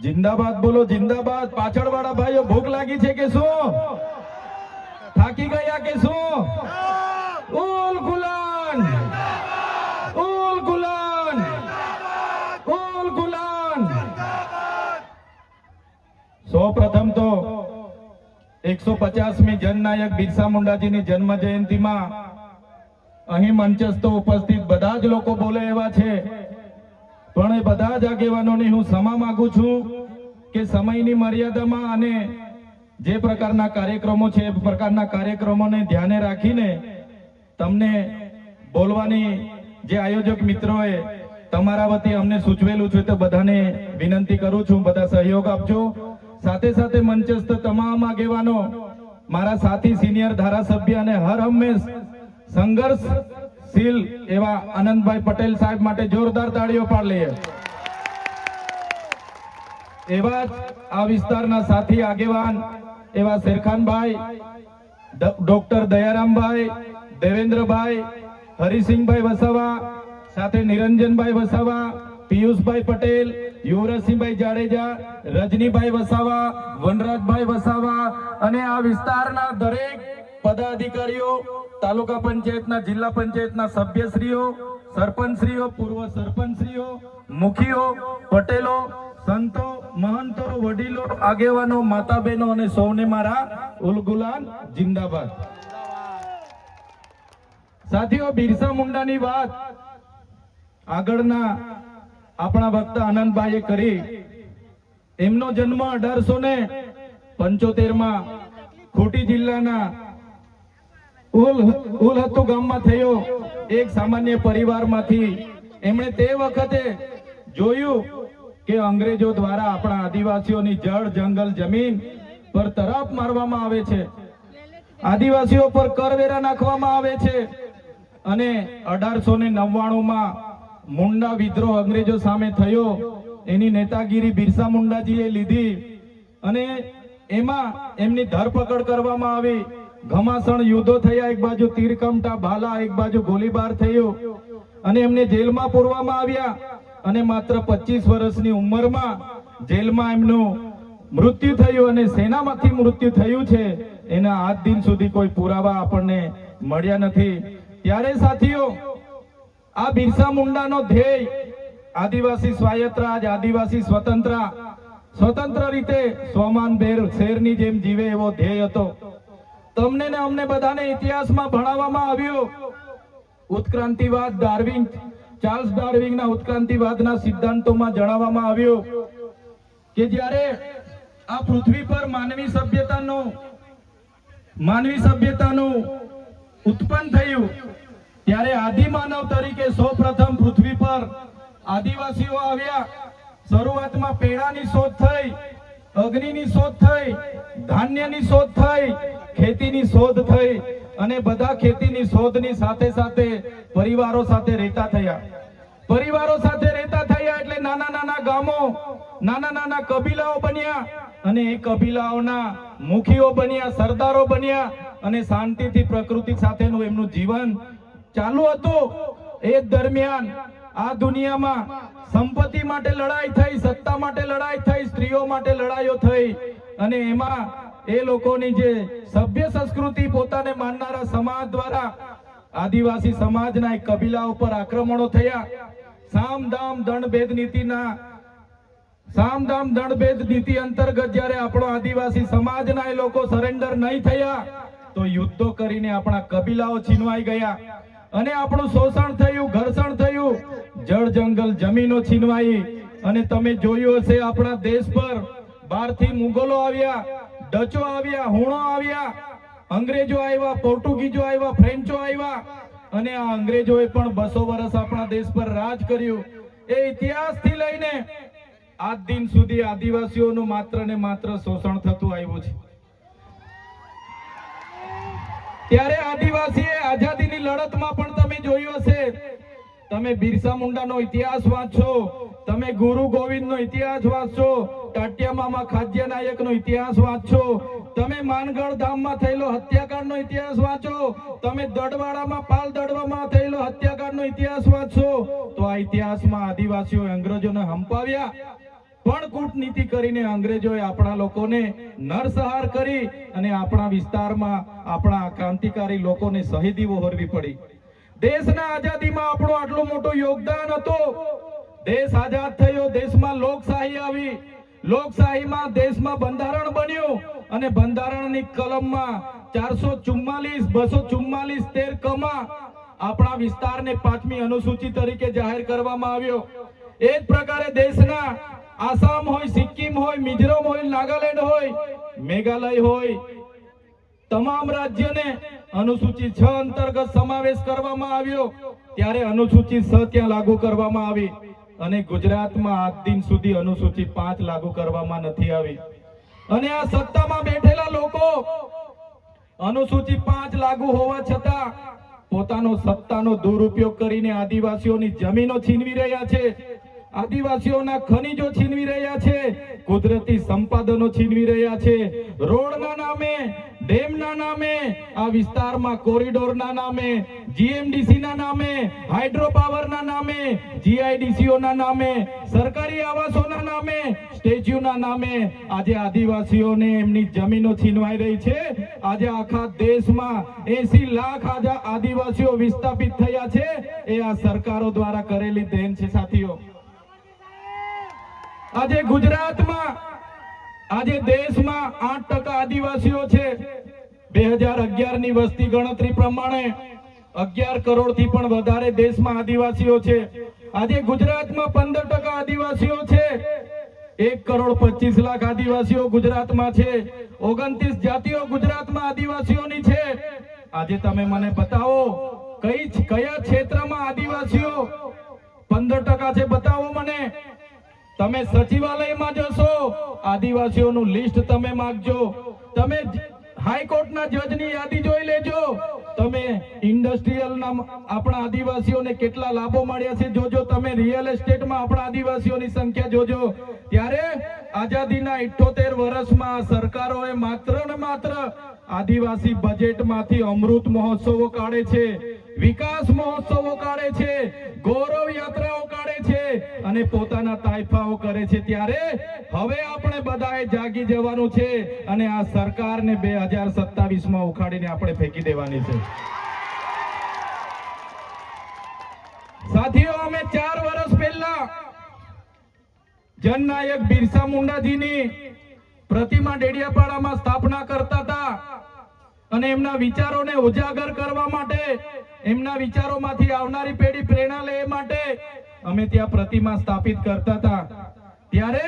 जिंदाबाद बोलो जिंदाबाद। पाछळवाळा भाईओ भूख लागी छे के શું? થાકી ગયા કે શું? ઉલ ગુલાન ઉલ ગુલાન ઉલ ગુલાન। સૌપ્રથમ તો 150મી જનનાયક બિરસા મુંડાજીની જન્મ જયંતિમાં અહીં મંચસ્થ ઉપસ્થિત બધા જ લોકો બોલે એવા છે, પણ એ બધા જ આગેવાનોની હું ક્ષમા માંગુ છું કે સમયની મર્યાદામાં અને જે પ્રકારના કાર્યક્રમો છે એ પ્રકારના કાર્યક્રમોને ધ્યાને રાખીને તમને બોલવાની જે આયોજક મિત્રોએ તમારા વતી અમને સૂચવેલું છે તો બધાને વિનંતી કરું છું, બધા સહયોગ આપજો। સાથે સાથે મંચસ્થ તમામ આગેવાનો, મારા સાથી સિનિયર ધારાસભ્ય અને હર હંમેશ સંઘર્ષશીલ એવા આનંદભાઈ પટેલ સાહેબ માટે જોરદાર તાળીઓ પાડ લઈએ। એવા જ આ વિસ્તારના સાથી આગેવાન એવા શેરખાનભાઈ, ડોક્ટર દયારામભાઈ, દેવેન્દ્રભાઈ, હરિસિંહભાઈ વસાવા, સાથે નિરંજનભાઈ વસાવા, પિયુષભાઈ પટેલ, યુવરાજસિંહભાઈ જાડેજા, રજનીભાઈ વસાવા, વનરાજભાઈ વસાવા અને આ વિસ્તારના દરેક પદાધિકારીઓ, તાલુકા પંચાયતના, જિલ્લા પંચાયતના સભ્યશ્રીઓ, સરપંચશ્રીઓ, પૂર્વ સરપંચશ્રીઓ, મુખીઓ, પટેલો, સંતો, મહંતો, વડીલો, આગેવાનો, માતા બહેનો અને સૌને મારા ઉલગુલાન જિંદાબાદ। સાથીઓ, બિરસા મુંડાની વાત આગળના આપણા વક્તા આનંદભાઈએ કરી। એમનો જન્મ 1875માં ખોટી જિલ્લાના ઉલહત્તુ ગામમાં થયો। એક સામાન્ય પરિવારમાંથી એમણે તે વખતે જોયું કે અંગ્રેજો દ્વારા આપણા આદિવાસીઓની જળ, જંગલ, જમીન પર તરાપ મારવામાં આવે છે, આદિવાસીઓ પર કરવેરા નાખવામાં આવે છે અને 1899માં મુંડા વિદ્રોહ અંગ્રેજો સામે થયો। એની નેતાગીરી બિરસા મુંડાજીએ લીધી અને એમાં એમની ધરપકડ કરવામાં આવી। ઘમાસણ યુદ્ધો થયા, એક બાજુ તીરકમઠા ભાલા, એક બાજુ ગોળીબાર થયો અને એમને જેલમાં પૂરવામાં આવ્યા અને માત્ર 25 વર્ષની ઉંમરમાં જેલમાં એમનું મૃત્યુ થયું અને સેનામાંથી મૃત્યુ થયું છે એના આજ દિન સુધી કોઈ પુરાવા આપણને મળ્યા નથી। ત્યારે સાથીઓ, આ બિરસા મુંડાનો ધ્યેય આદિવાસી સ્વાયત્ત રાજ, આદિવાસી સ્વતંત્ર રીતે સ્વમાન શેરની જેમ જીવે એવો ધ્યેય હતો। તમને ને અમને બધાને ઇતિહાસમાં ભણાવવામાં આવ્યો ઉત્ક્રાંતિવાદ, ચાર્લ્સ ડાર્વિનના ઉત્ક્રાંતિવાદના સિદ્ધાંતોમાં જણાવવામાં આવ્યું કે જ્યારે આ પૃથ્વી પર માનવી સભ્યતાનું ઉત્પન્ન થયું ત્યારે આદિમાનવ તરીકે સૌપ્રથમ પૃથ્વી પર આદિવાસીઓ આવ્યા। શરૂઆતમાં પેડાની શોધ થઈ, અગ્નિની શોધ થઈ, ધાન્યની શોધ થઈ, ખેતીની શોધ થઈ અને બધા ખેતીની શોધની સાથે સાથે પરિવારો સાથે રહેતા થયા। પરિવારો સાથે રહેતા થયા એટલે નાના નાના ગામો, નાના નાના કબીલાઓ બન્યા અને એ કબીલાઓના મુખીઓ બન્યા, સરદારો બન્યા અને શાંતિથી પ્રકૃતિ સાથેનું એમનું જીવન ચાલુ હતું। એ દરમિયાન આ દુનિયામાં સંપત્તિ માટે લડાઈ થઈ, સત્તા માટે લડાઈ થઈ, સ્ત્રીઓ માટે લડાઈઓ થઈ અને એમાં એ લોકોની જે સભ્ય સંસ્કૃતિ પોતાને માનનારા સમાજ દ્વારા આદિવાસી સમાજના એક કબીલા ઉપર આક્રમણો થયા। સામદામ દંડભેદ નીતિ અંતર્ગત જ્યારે આપણો આદિવાસી સમાજના એ લોકો સરેન્ડર નહીં થયા તો યુદ્ધો કરીને આપણા કબીલાઓ છીનવાઈ ગયા અને આપણું શોષણ થયું, ઘર્ષણ થયું, જળ, જંગલ, જમીનો છીનવાઈ અને તમે જોયું હશે આપણા દેશ પર બહારથી મુગલો આવ્યા, ડચો આવ્યા, હુણો આવ્યા, અંગ્રેજો આવ્યા, પોર્ટુગીઝો આવ્યા, ફ્રેન્ચો આવ્યા અને આ અંગ્રેજોએ પણ 200 વર્ષ આપણા દેશ પર રાજ કર્યું। એ ઇતિહાસથી લઈને આજ દિન સુધી આદિવાસીઓનું માત્ર ને માત્ર શોષણ થતું આવ્યું છે। ત્યારે આદિવાસીએ આઝાદીની લડતમાં પણ તમે જોયું હશે, તમે બિરસા મુંડાનો ઇતિહાસ વાંચો, તમે ગુરુ ગોવિંદનો ઇતિહાસ વાંચો, ટાટિયા મામા ખાદ્ય નાયકનો ઇતિહાસ વાંચો, તમે માનગઢ ધામમાં થયેલો હત્યાકાંડનો ઇતિહાસ વાંચો, તમે દડવાડામાં પાલ દડવામાં થયેલો હત્યાકાંડનો ઇતિહાસ વાંચો તો આ ઇતિહાસમાં આદિવાસીઓ અંગ્રેજોને હંપાવ્યા પણ કૂટનીતિ કરીને અંગ્રેજોએ આપણા લોકોને નરસંહાર કરી અને આપણા વિસ્તારમાં આપણા ક્રાંતિકારી લોકોને શહીદી વહોરવી પડી. દેશના આઝાદીમાં આપણું આટલું મોટું યોગદાન હતું. દેશ આઝાદ થયો, દેશમાં લોકશાહી આવી, લોકશાહીમાં દેશમાં બંધારણ બન્યું અને બંધારણની કલમમાં 444, 244, 13 કમાં આપણા વિસ્તારને 5મી અનુસૂચિ તરીકે જાહેર કરવામાં આવ્યો. એ જ પ્રકારે દેશના આસામ હોય, સિક્કિમ હોય, મિઝોરમ હોય, નાગાલેન્ડ હોય, મેઘાલય હોય, તમામ રાજ્યને અનુસૂચિ 6 અંતર્ગત સમાવેશ કરવામાં આવ્યો. ત્યારે અનુસૂચિ 6 ત્યાં લાગુ કરવામાં આવી અને ગુજરાતમાં આજ દિન સુધી અનુસૂચિ 5 લાગુ કરવામાં નથી આવી. અને આ સત્તામાં બેઠેલા લોકો અનુસૂચિ 5 લાગુ હોવા છતાં પોતાનો સત્તાનો દુરુપયોગ કરીને આદિવાસીઓની જમીનો છીનવી રહ્યા છે, આદિવાસીઓના ખનીજો છીનવી રહ્યા છે, કુદરતી સંપાદનો છીનવી રહ્યા છે. રોડના નામે, ડેમના નામે, આ વિસ્તારમાં કોરિડોરના નામે, જીએમડીસીના નામે, હાઇડ્રો પાવરના નામે, જીઆઈડીસીઓના નામે, સરકારી આવાસોના નામે, સ્ટેચ્યુના નામે આજે આદિવાસીઓને એમની જમીનો છીનવાઈ રહી છે. આજે આખા દેશમાં 80 લાખ આદિવાસીઓ વિસ્થાપિત થયા છે. એ આ સરકારો દ્વારા કરેલી દેન છે સાથીઓ. આજે ગુજરાતમાં, આજે દેશમાં 8% આદિવાસીઓ છે. 2011 ની વસ્તી ગણતરી પ્રમાણે 11 કરોડથી પણ વધારે દેશમાં આદિવાસીઓ છે. આજે ગુજરાતમાં 15% આદિવાસીઓ છે. 1,25,00,000 આદિવાસીઓ ગુજરાતમાં છે. 29 જાતિઓ ગુજરાતમાં આદિવાસીઓની છે. આજે તમે મને બતાવો કયા ક્ષેત્રમાં આદિવાસીઓ 15% છે, બતાવો મને. તમે સચિવાલયમાં જશો, આદિવાસીઓનું લિસ્ટ તમે માંગજો. તમે હાઈકોર્ટના જજની યાદી જોઈ લેજો. તમે ઇન્ડસ્ટ્રીયલના આપણા આદિવાસીઓને કેટલા લાભો મળ્યા છે જોજો. તમે રિયલ એસ્ટેટમાં આપણા આદિવાસીઓની સંખ્યા જોજો. ત્યારે આઝાદીના 78 વર્ષમાં સરકારોએ માત્ર ને માત્ર આદિવાસી બજેટમાંથી અમૃત મહોત્સવો કાઢે છે, વિકાસ મહોત્સવો કાઢે છે, ગૌરવ યાત્રાઓ કાઢે છે અને પોતાના તાઇફાઓ કરે છે. ત્યારે હવે આપણે બધાએ જાગી જવાનું છે અને આ સરકારને 2027માં ઉખાડીને આપણે ફેંકી દેવાની છે. સાથીઓ, અમે 4 વર્ષ પહેલા જનનાયક બિરસા મુંડાજીની પ્રતિમા ડેડિયાપાડામાં સ્થાપના કરતા હતા અને એમના વિચારોને ઉજાગર કરવા માટે, એમના વિચારોમાંથી આવનારી પેઢી પ્રેરણા લે માટે અમે ત્યાં પ્રતિમા સ્થાપિત કરતા હતા. ત્યારે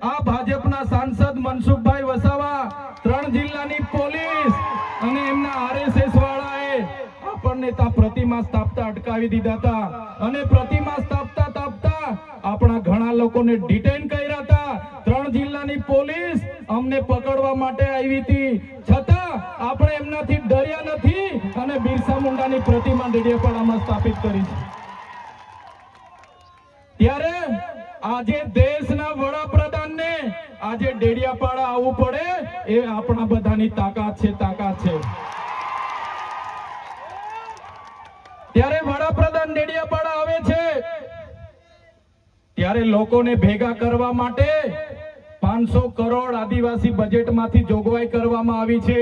આ ભાજપના સાંસદ મનસુખભાઈ વસાવા, 3 જિલ્લાની પોલીસ અને એમના આરએસએસ વાળાએ આપણને ત્યાં પ્રતિમા સ્થાપતા અટકાવી દીધા હતા અને પ્રતિમા સ્થાપતા આપણા ઘણા લોકોને ડિટેન કર્યા હતા. 3 જિલ્લાની પોલીસ અમને પકડવા માટે આવી હતી, છતાં આપણે એમનાથી ડર્યા નથી અને બિરસા મુંડાની પ્રતિમા ડેડિયાપાડામાં સ્થાપિત કરી છે. ત્યારે આજે દેશના વડાપ્રધાનને આજે ડેડિયાપાડા આવવું પડે એ આપણા બધાની તાકાત છે, તાકાત છે. ત્યારે વડાપ્રધાન ડેડિયાપાડા આવે છે ત્યારે લોકોને ભેગા કરવા માટે 500 કરોડ આદિવાસી બજેટમાંથી જોગવાઈ કરવામાં આવી છે.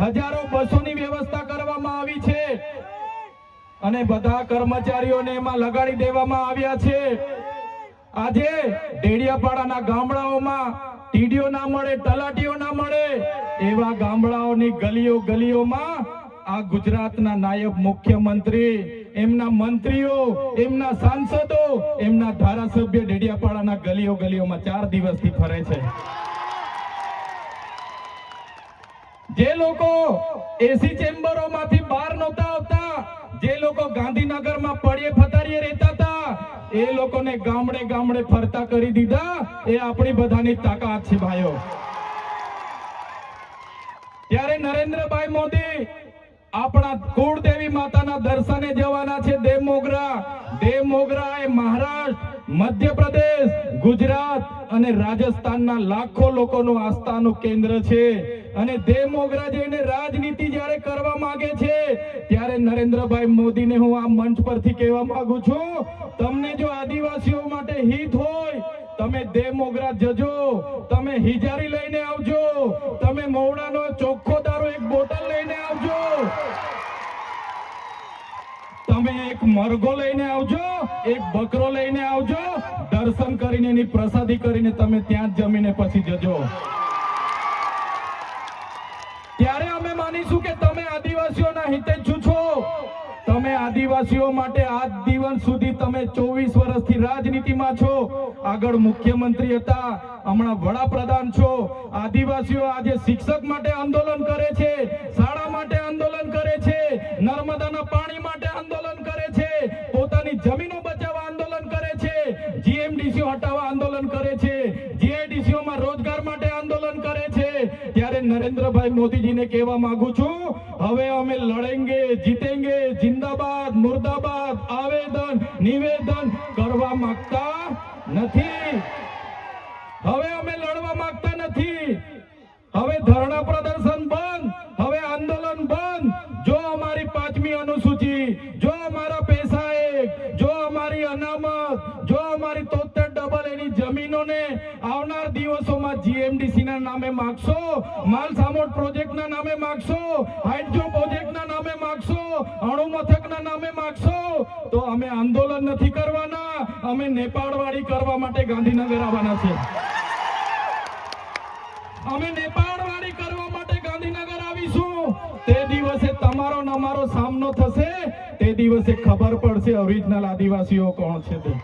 હજારો બસોની વ્યવસ્થા કરવામાં આવી છે અને બધા કર્મચારીઓને એમાં લગાડી દેવામાં આવ્યા છે. આજે ડેડિયાપાડાના ગામડાઓમાં ટીડીઓ ના મળે, તલાટીઓ ના મળે એવા ગામડાઓની ગલીઓમાં આ ગુજરાતના નાયબ મુખ્યમંત્રી, એમના મંત્રીઓ, એમના સાંસદો, એમના ધારાસભ્ય ડેડિયાપાડાના ગલીઓમાં 4 દિવસથી ફરે છે. જે લોકો એસી ચેમ્બરોમાંથી બહાર નહોતા આવતા, જે લોકો ગાંધીનગરમાં પડ્યે ફતારીએ રહેતા હતા, એ લોકોને ગામડે ફરતા કરી દીધા. એ આપણી બધાની તાકાત છે ભાઈઓ. ત્યારે નરેન્દ્રભાઈ મોદી આપણા કુળદેવી માતાના દર્શને જવાના છે દેવમોગરા. દેવમોગરા એ મહારાષ્ટ્ર, મધ્યપ્રદેશ, ગુજરાત અને રાજસ્થાનના લાખો લોકોનું આસ્થાનું કેન્દ્ર છે અને દેવમોગરા જઈને રાજનીતિ જ્યારે કરવા માંગે છે ત્યારે નરેન્દ્રભાઈ મોદીને હું આ મંચ પરથી કહેવા માંગુ છું, તમને જો આદિવાસીઓ માટે હિત હોય તમે દે મોગરા જજો, તમે હિજારી લઈને આવજો, તમે મૌણાનો ચોખ્ખો દારૂ એક બોટલ લઈને આવજો, તમે એક મરઘો લઈને આવજો, એક બકરો લઈને આવજો, દર્શન કરીને એની પ્રસાદી કરીને તમે ત્યાં જ જમીને પછી જજો. ત્યારે અમે માનીશું કે તમે આદિવાસીઓના હિતેચ્છુ છો. તમે આદિવાસીઓ માટે આજ દિવસ સુધી તમે 24 વર્ષથી રાજનીતિમાં છો. આગળ મુખ્યમંત્રી હતા, હમણાં વડાપ્રધાન છો. આદિવાસીઓ આજે શિક્ષક માટે આંદોલન કરે છે, શાળા માટે આંદોલન કરે છે, નર્મદાના પાણી માટે આંદોલન કરે છે, પોતાની જમીનો બચાવવા આંદોલન કરે છે, જીએમડીસી હટાવવા આંદોલન કરે છે, જીઆઈડીસીઓમાં રોજગાર માટે આંદોલન કરે છે. ત્યારે નરેન્દ્રભાઈ મોદીજીને કહેવા માંગુ છું, હવે અમે લડેંગે, જીતેંગે, જિંદાબાદ, મુર્દાબાદ, આવેદન નિવેદન કરવા માંગતા નથી. હવે અમે લડવા માંગતા નથી. હવે ધરણા પ્રદર્શન બંધ, હવે આંદોલન બંધ. જો અમારી 5મી અનુસૂચિ, જો અમારા પૈસા એક, જો અમારી અનામત, જો અમારી 73 એની જમીનોને આવનાર દિવસોમાં જીએમડીસી ના નામે માગશો, માલસામોટ પ્રોજેક્ટના નામે માગશો, હાઇડ્રો પ્રોજેક્ટના નામે માગશો, અણુ મથકના નામે માગશો, તો અમે આંદોલન નથી કરવાના, અમે નેપાળવાડી કરવા માટે ગાંધીનગર આવવાના છે. અમે નેપાળવાડી કરવા માટે ગાંધીનગર આવીશું. તે દિવસે તમારો ને અમારો સામનો થશે. તે દિવસે ખબર પડશે ઓરિજિનલ આદિવાસીઓ કોણ છે તે.